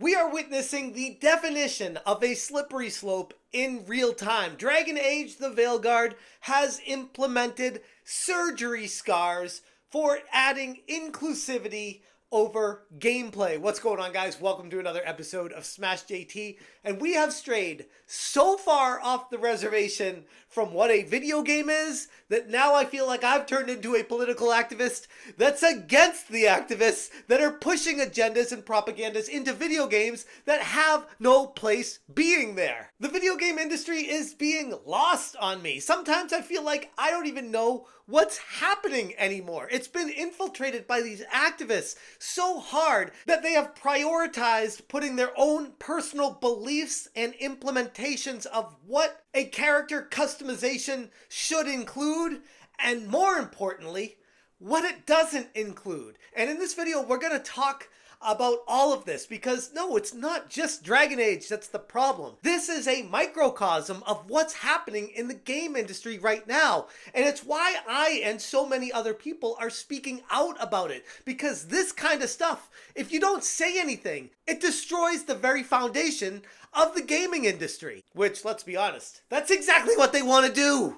We are witnessing the definition of a slippery slope in real time. Dragon Age the Veilguard has implemented surgery scars for adding inclusivity over gameplay. What's going on, guys? Welcome to another episode of Smash JT, and we have strayed so far off the reservation from what a video game is that now I feel like I've turned into a political activist that's against the activists that are pushing agendas and propagandas into video games that have no place being there. The video game industry is being lost on me. Sometimes I feel like I don't even know what's happening anymore. It's been infiltrated by these activists so hard that they have prioritized putting their own personal beliefs and implementations of what a character customization should include, and more importantly, what it doesn't include. And in this video, we're going to talk about all of this because no, it's not just Dragon Age that's the problem. This is a microcosm of what's happening in the game industry right now. And it's why I and so many other people are speaking out about it. Because this kind of stuff, if you don't say anything, it destroys the very foundation of the gaming industry. Which, let's be honest, that's exactly what they want to do.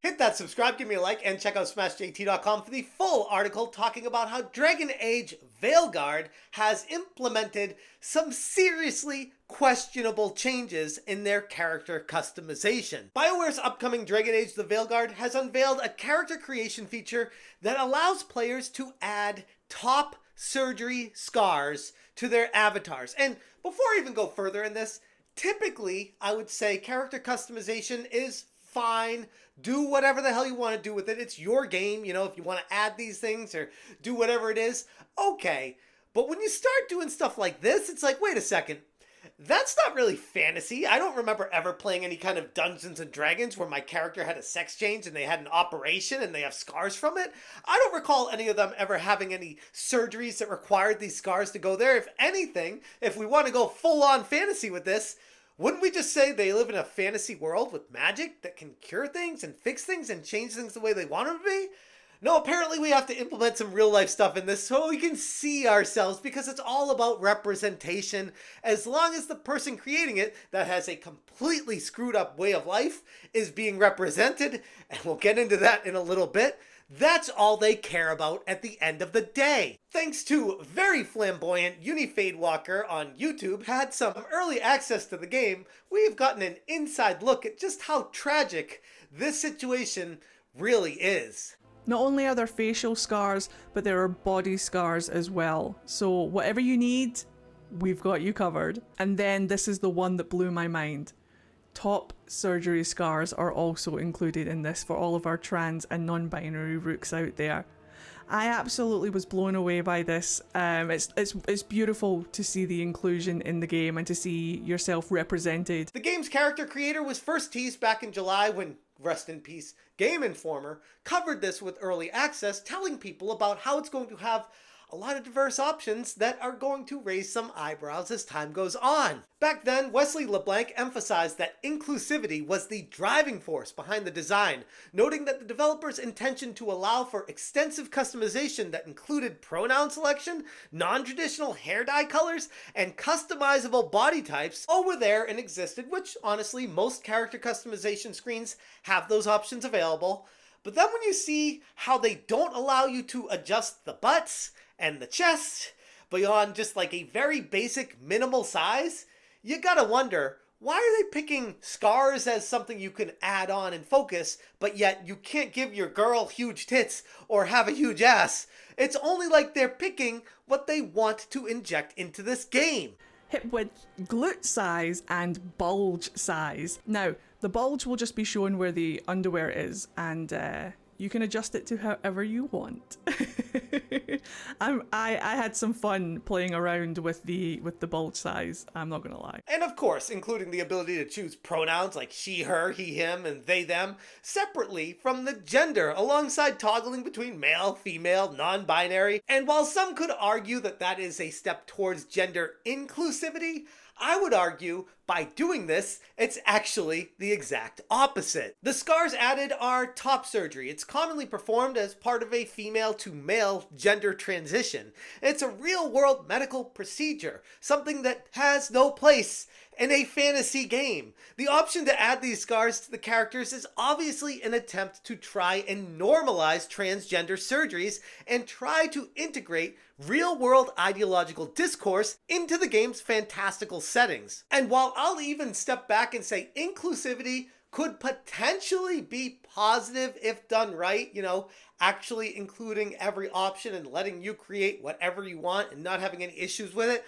Hit that subscribe, give me a like, and check out SmashJT.com for the full article talking about how Dragon Age Veilguard has implemented some seriously questionable changes in their character customization. BioWare's upcoming Dragon Age the Veilguard has unveiled a character creation feature that allows players to add top surgery scars to their avatars. And before I even go further in this, typically I would say character customization is fine. Do whatever the hell you want to do with it. It's your game. You know, if you want to add these things or do whatever it is, okay. But when you start doing stuff like this, it's like, wait a second. That's not really fantasy. I don't remember ever playing any kind of Dungeons and Dragons where my character had a sex change and they had an operation and they have scars from it. I don't recall any of them ever having any surgeries that required these scars to go there. If anything, if we want to go full on fantasy with this, wouldn't we just say they live in a fantasy world with magic that can cure things and fix things and change things the way they want them to be? No, apparently we have to implement some real life stuff in this so we can see ourselves, because it's all about representation. As long as the person creating it that has a completely screwed up way of life is being represented, and we'll get into that in a little bit, that's all they care about at the end of the day. Thanks to very flamboyant UniFadewalker on YouTube had some early access to the game, we've gotten an inside look at just how tragic this situation really is. Not only are there facial scars, but there are body scars as well. So whatever you need, we've got you covered. And then this is the one that blew my mind. Top surgery scars are also included in this for all of our trans and non-binary rooks out there. I absolutely was blown away by this. It's beautiful to see the inclusion in the game and to see yourself represented. The game's character creator was first teased back in July when, rest in peace, Game Informer covered this with early access, telling people about how it's going to have a lot of diverse options that are going to raise some eyebrows as time goes on. Back then, Wesley LeBlanc emphasized that inclusivity was the driving force behind the design, noting that the developer's intention to allow for extensive customization that included pronoun selection, non-traditional hair dye colors, and customizable body types all were there and existed, which honestly, most character customization screens have those options available. But then when you see how they don't allow you to adjust the butts and the chest beyond just like a very basic minimal size, you gotta wonder, why are they picking scars as something you can add on and focus, but yet you can't give your girl huge tits or have a huge ass? It's only like they're picking what they want to inject into this game. Hip width, glute size, and bulge size. Now, the bulge will just be shown where the underwear is, and you can adjust it to however you want. I had some fun playing around with the bulge size, I'm not gonna lie. And of course, including the ability to choose pronouns like she, her, he, him, and they, them, separately from the gender, alongside toggling between male, female, non-binary. And while some could argue that that is a step towards gender inclusivity, I would argue by doing this, it's actually the exact opposite. The scars added are top surgery. It's commonly performed as part of a female to male gender transition. It's a real-world medical procedure, something that has no place in a fantasy game. The option to add these scars to the characters is obviously an attempt to try and normalize transgender surgeries and try to integrate real-world ideological discourse into the game's fantastical settings. And while I'll even step back and say inclusivity could potentially be positive if done right, actually including every option and letting you create whatever you want and not having any issues with it,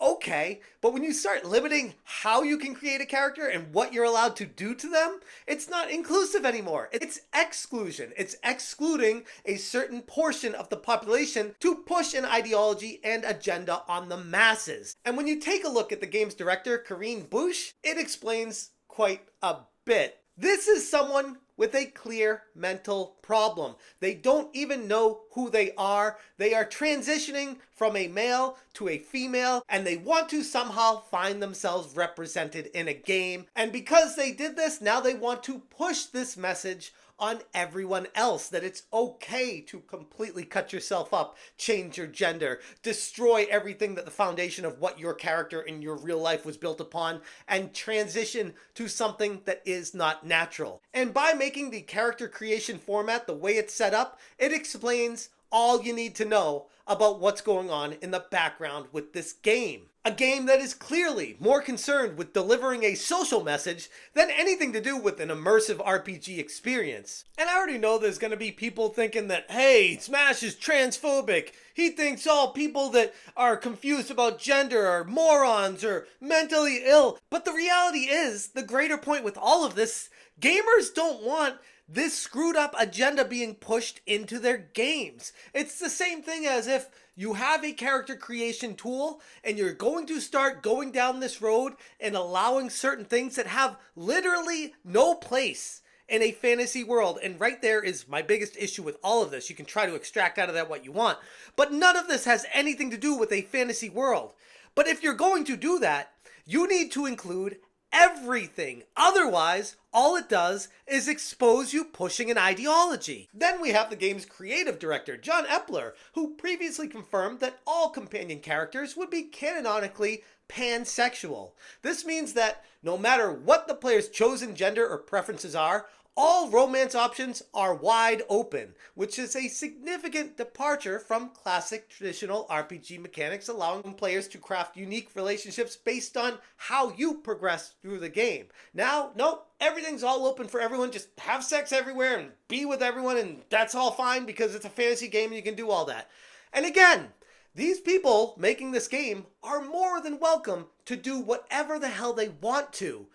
okay, but when you start limiting how you can create a character and what you're allowed to do to them, it's not inclusive anymore. It's exclusion. It's excluding a certain portion of the population to push an ideology and agenda on the masses. And when you take a look at the game's director, Corinne Bush, it explains quite a bit. This is someone with a clear mental problem. They don't even know who they are. They are transitioning from a male to a female, and they want to somehow find themselves represented in a game. And because they did this, now they want to push this message on everyone else, that it's okay to completely cut yourself up, change your gender, destroy everything that the foundation of what your character in your real life was built upon, and transition to something that is not natural. And by making the character creation format the way it's set up, it explains all you need to know about what's going on in the background with this game. A game that is clearly more concerned with delivering a social message than anything to do with an immersive RPG experience. And I already know there's going to be people thinking that, hey, Smash is transphobic. He thinks all people that are confused about gender are morons or mentally ill. But the reality is, the greater point with all of this, gamers don't want this screwed up agenda being pushed into their games. It's the same thing as if you have a character creation tool and you're going to start going down this road and allowing certain things that have literally no place in a fantasy world. And right there is my biggest issue with all of this. You can try to extract out of that what you want, but none of this has anything to do with a fantasy world. But if you're going to do that, you need to include everything. Otherwise, all it does is expose you pushing an ideology. Then we have the game's creative director, John Epler, who previously confirmed that all companion characters would be canonically pansexual. This means that no matter what the player's chosen gender or preferences are, all romance options are wide open, which is a significant departure from classic traditional RPG mechanics, allowing players to craft unique relationships based on how you progress through the game. Now, nope, everything's all open for everyone. Just have sex everywhere and be with everyone, and that's all fine because it's a fantasy game and you can do all that. And again, these people making this game are more than welcome to do whatever the hell they want to.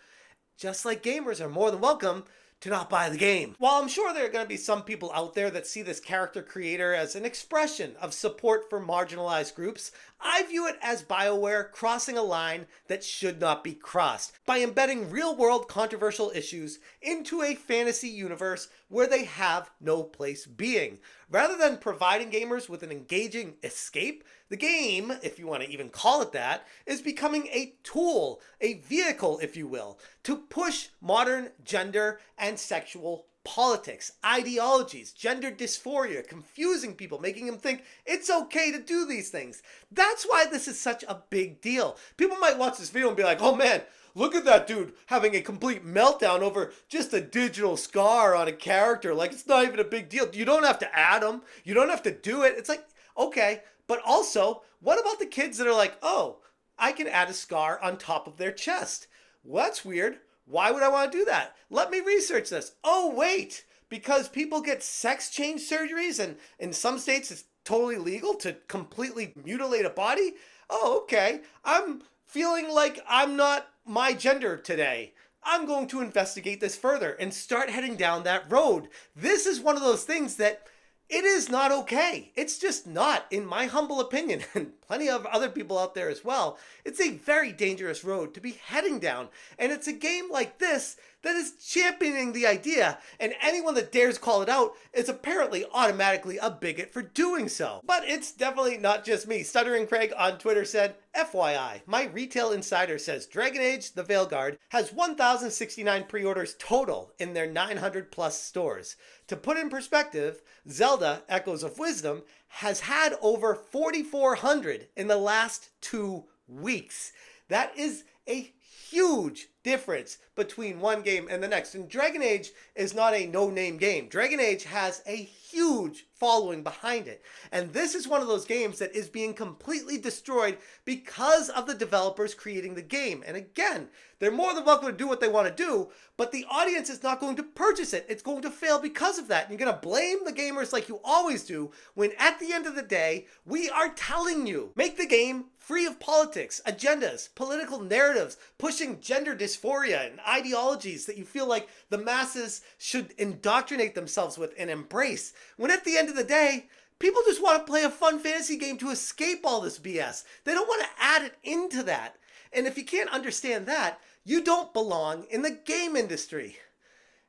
Just like gamers are more than welcome to not buy the game. While I'm sure there are going to be some people out there that see this character creator as an expression of support for marginalized groups, I view it as BioWare crossing a line that should not be crossed by embedding real-world controversial issues into a fantasy universe where they have no place being. Rather than providing gamers with an engaging escape, the game, if you want to even call it that, is becoming a tool, a vehicle, if you will, to push modern gender and sexual politics, ideologies, gender dysphoria, confusing people, making them think it's okay to do these things. That's why this is such a big deal. People might watch this video and be like, oh man, look at that dude having a complete meltdown over just a digital scar on a character. Like, it's not even a big deal. You don't have to add them. You don't have to do it. It's like, okay. But also, what about the kids that are like, oh, I can add a scar on top of their chest? Well, that's weird. Why would I want to do that? Let me research this. Oh, wait, because people get sex change surgeries and in some states it's totally legal to completely mutilate a body? Oh, okay. I'm feeling like I'm not my gender today. I'm going to investigate this further and start heading down that road. This is one of those things that it is not okay. It's just not, in my humble opinion, and plenty of other people out there as well. It's a very dangerous road to be heading down. And it's a game like this that is championing the idea, and anyone that dares call it out is apparently automatically a bigot for doing so. But it's definitely not just me. Stuttering Craig on Twitter said, FYI, my retail insider says Dragon Age the Veilguard has 1,069 pre-orders total in their 900 plus stores. To put in perspective, Zelda Echoes of Wisdom has had over 4,400 in the last 2 weeks. That is a huge difference between one game and the next. And Dragon Age is not a no-name game. Dragon Age has a huge following behind it. And this is one of those games that is being completely destroyed because of the developers creating the game. And again, they're more than welcome to do what they want to do, but the audience is not going to purchase it. It's going to fail because of that. And you're going to blame the gamers like you always do, when at the end of the day, we are telling you, make the game free of politics, agendas, political narratives, pushing gender dysphoria and ideologies that you feel like the masses should indoctrinate themselves with and embrace. When at the end of the day, people just want to play a fun fantasy game to escape all this BS. They don't want to add it into that. And if you can't understand that, you don't belong in the game industry.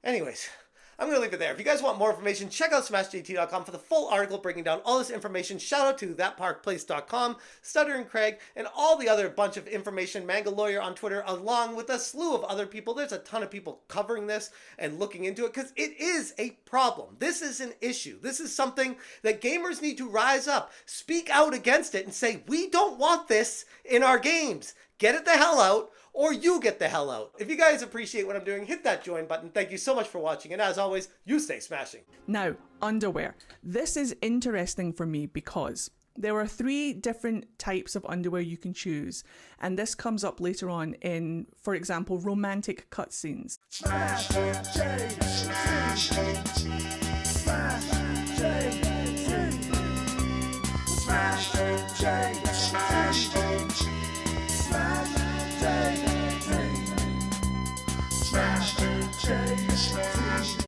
Anyways, I'm going to leave it there. If you guys want more information, check out smashjt.com for the full article breaking down all this information. Shout out to thatparkplace.com, Stuttering Craig, and all the other bunch of information, Manga Lawyer on Twitter, along with a slew of other people. There's a ton of people covering this and looking into it because it is a problem. This is an issue. This is something that gamers need to rise up, speak out against it, and say, we don't want this in our games. Get it the hell out, or you get the hell out. If you guys appreciate what I'm doing, hit that join button. Thank you so much for watching, and as always, you stay smashing. Now, underwear. This is interesting for me because there are 3 different types of underwear you can choose, and this comes up later on in, for example, romantic cutscenes. Smash,